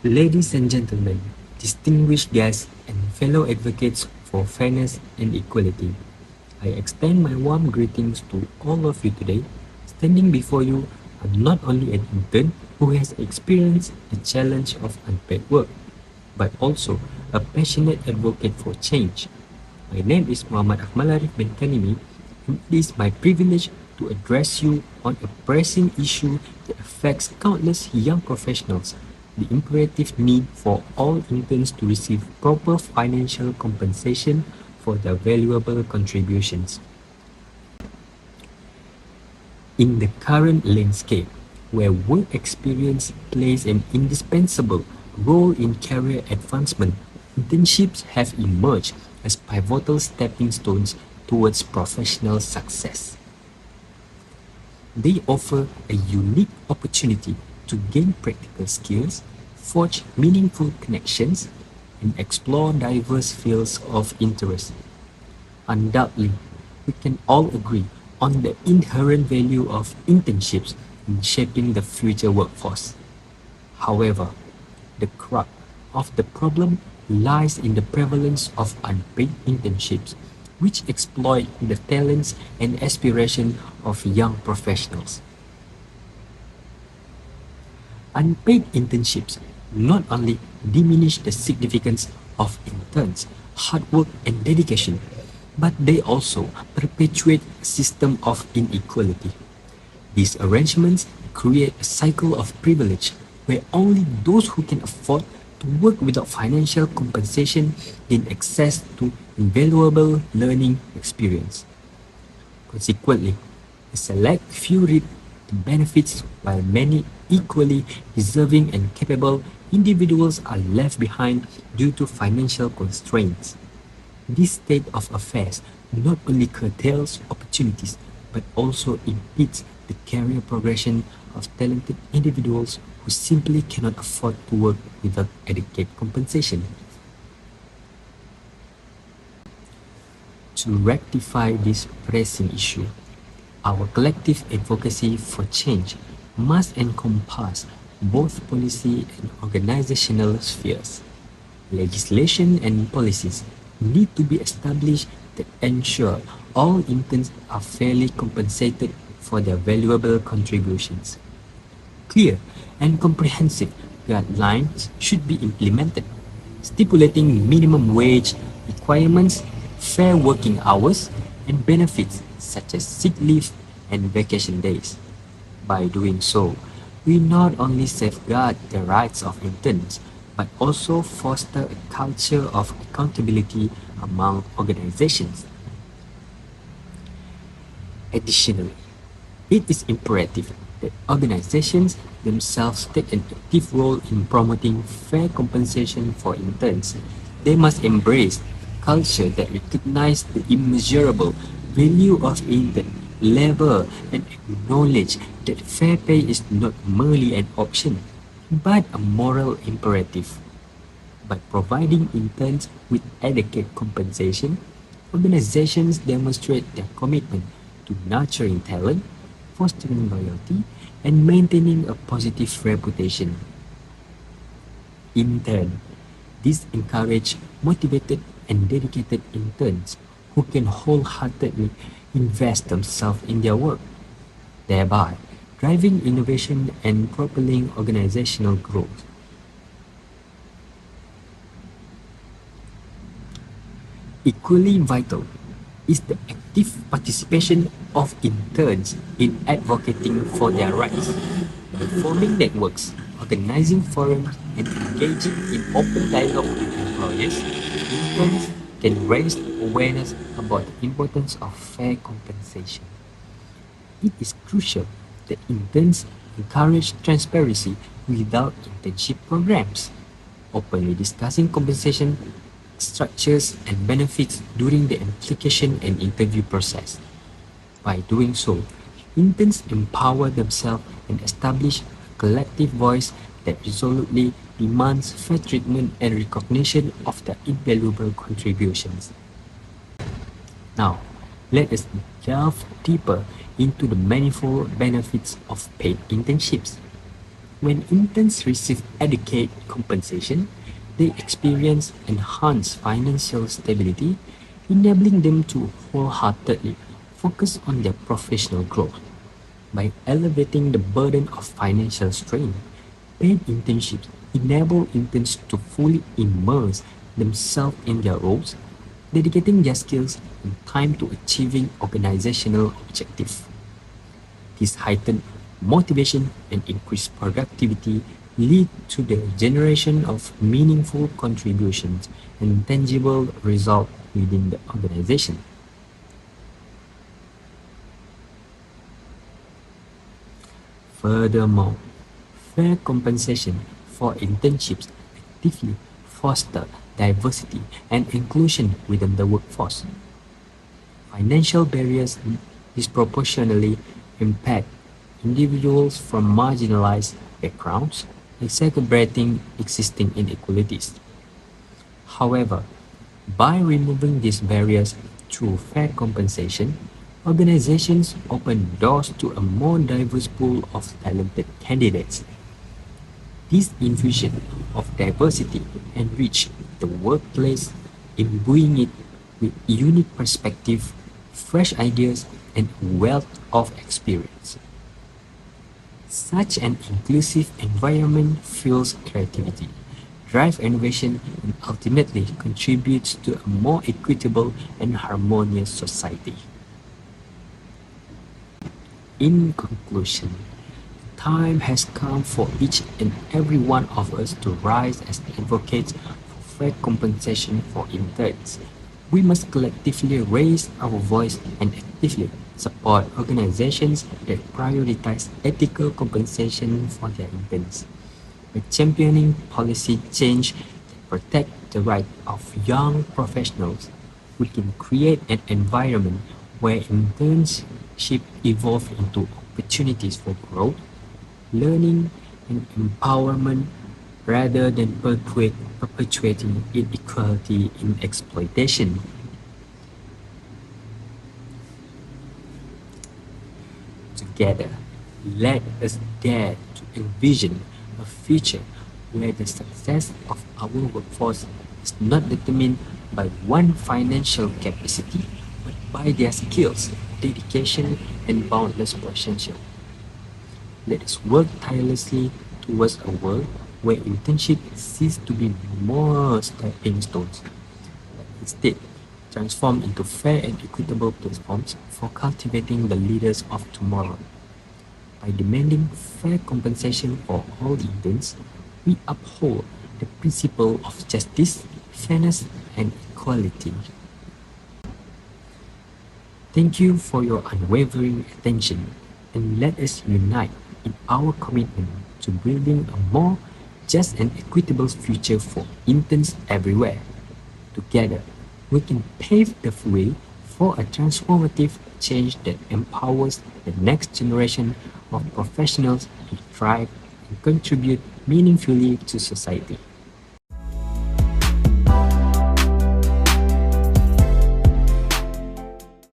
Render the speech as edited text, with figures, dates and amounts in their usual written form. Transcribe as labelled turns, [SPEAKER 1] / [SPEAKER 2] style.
[SPEAKER 1] Ladies and gentlemen, distinguished guests, and fellow advocates for fairness and equality, I extend my warm greetings to all of you today. Standing before you, I'm not only an intern who has experienced the challenge of unpaid work, but also a passionate advocate for change. My name is Muhammad Akmal Arif bin Kanimi, and it is my privilege to address you on a pressing issue that affects countless young professionals: the imperative need for all interns to receive proper financial compensation for their valuable contributions. In the current landscape, where work experience plays an indispensable role in career advancement, internships have emerged as pivotal stepping stones towards professional success. They offer a unique opportunity to gain practical skills, forge meaningful connections, and explore diverse fields of interest. Undoubtedly, we can all agree on the inherent value of internships in shaping the future workforce. However, the crux of the problem lies in the prevalence of unpaid internships, which exploit the talents and aspirations of young professionals. Unpaid internships not only diminish the significance of interns' hard work and dedication, but they also perpetuate a system of inequality. These arrangements create a cycle of privilege where only those who can afford to work without financial compensation gain access to invaluable learning experience. Consequently, a select few reap the benefits while many equally deserving and capable individuals are left behind due to financial constraints. This state of affairs not only curtails opportunities but also impedes the career progression of talented individuals who simply cannot afford to work without adequate compensation. To rectify this pressing issue, our collective advocacy for change must encompass both policy and organizational spheres. Legislation and policies need to be established that ensure all interns are fairly compensated for their valuable contributions. Clear and comprehensive guidelines should be implemented, stipulating minimum wage requirements, fair working hours, and benefits such as sick leave and vacation days. By doing so, we not only safeguard the rights of interns, but also foster a culture of accountability among organizations. Additionally, it is imperative that organizations themselves take an active role in promoting fair compensation for interns. They must embrace a culture that recognizes the immeasurable value of intern labor and acknowledge that fair pay is not merely an option, but a moral imperative. By providing interns with adequate compensation, organizations demonstrate their commitment to nurturing talent, fostering loyalty, and maintaining a positive reputation. In turn, this encourages motivated and dedicated interns who can wholeheartedly invest themselves in their work, thereby driving innovation and propelling organizational growth. Equally vital is the active participation of interns in advocating for their rights. By forming networks, organizing forums, and engaging in open dialogue with employers, interns can raise awareness about the importance of fair compensation. It is crucial that interns encourage transparency without internship programs, openly discussing compensation structures and benefits during the application and interview process. By doing so, interns empower themselves and establish a collective voice that resolutely demands fair treatment and recognition of their invaluable contributions. Now, let us delve deeper into the manifold benefits of paid internships. When interns receive adequate compensation, they experience enhanced financial stability, enabling them to wholeheartedly focus on their professional growth. By elevating the burden of financial strain, paid internships enable interns to fully immerse themselves in their roles, dedicating their skills and time to achieving organizational objectives. This heightened motivation and increased productivity lead to the generation of meaningful contributions and tangible results within the organization. Furthermore, fair compensation for internships actively foster diversity and inclusion within the workforce. Financial barriers disproportionately impact individuals from marginalized backgrounds, exacerbating existing inequalities. However, by removing these barriers through fair compensation, organizations open doors to a more diverse pool of talented candidates. This infusion of diversity enriches the workplace, imbuing it with unique perspective, fresh ideas, and a wealth of experience. Such an inclusive environment fuels creativity, drives innovation, and ultimately contributes to a more equitable and harmonious society. In conclusion, time has come for each and every one of us to rise as advocates for fair compensation for interns. We must collectively raise our voice and actively support organizations that prioritize ethical compensation for their interns. By championing policy change that protect the rights of young professionals, we can create an environment where internship evolve into opportunities for growth, learning, and empowerment rather than perpetuating inequality in exploitation. Together, let us dare to envision a future where the success of our workforce is not determined by one financial capacity, but by their skills, dedication, and boundless potential. Let us work tirelessly towards a world where internship cease to be more stepping stones, but instead transform into fair and equitable platforms for cultivating the leaders of tomorrow. By demanding fair compensation for all interns, we uphold the principle of justice, fairness, and equality. Thank you for your unwavering attention, and let us unite in our commitment to building a more just and equitable future for interns everywhere. Together, we can pave the way for a transformative change that empowers the next generation of professionals to thrive and contribute meaningfully to society.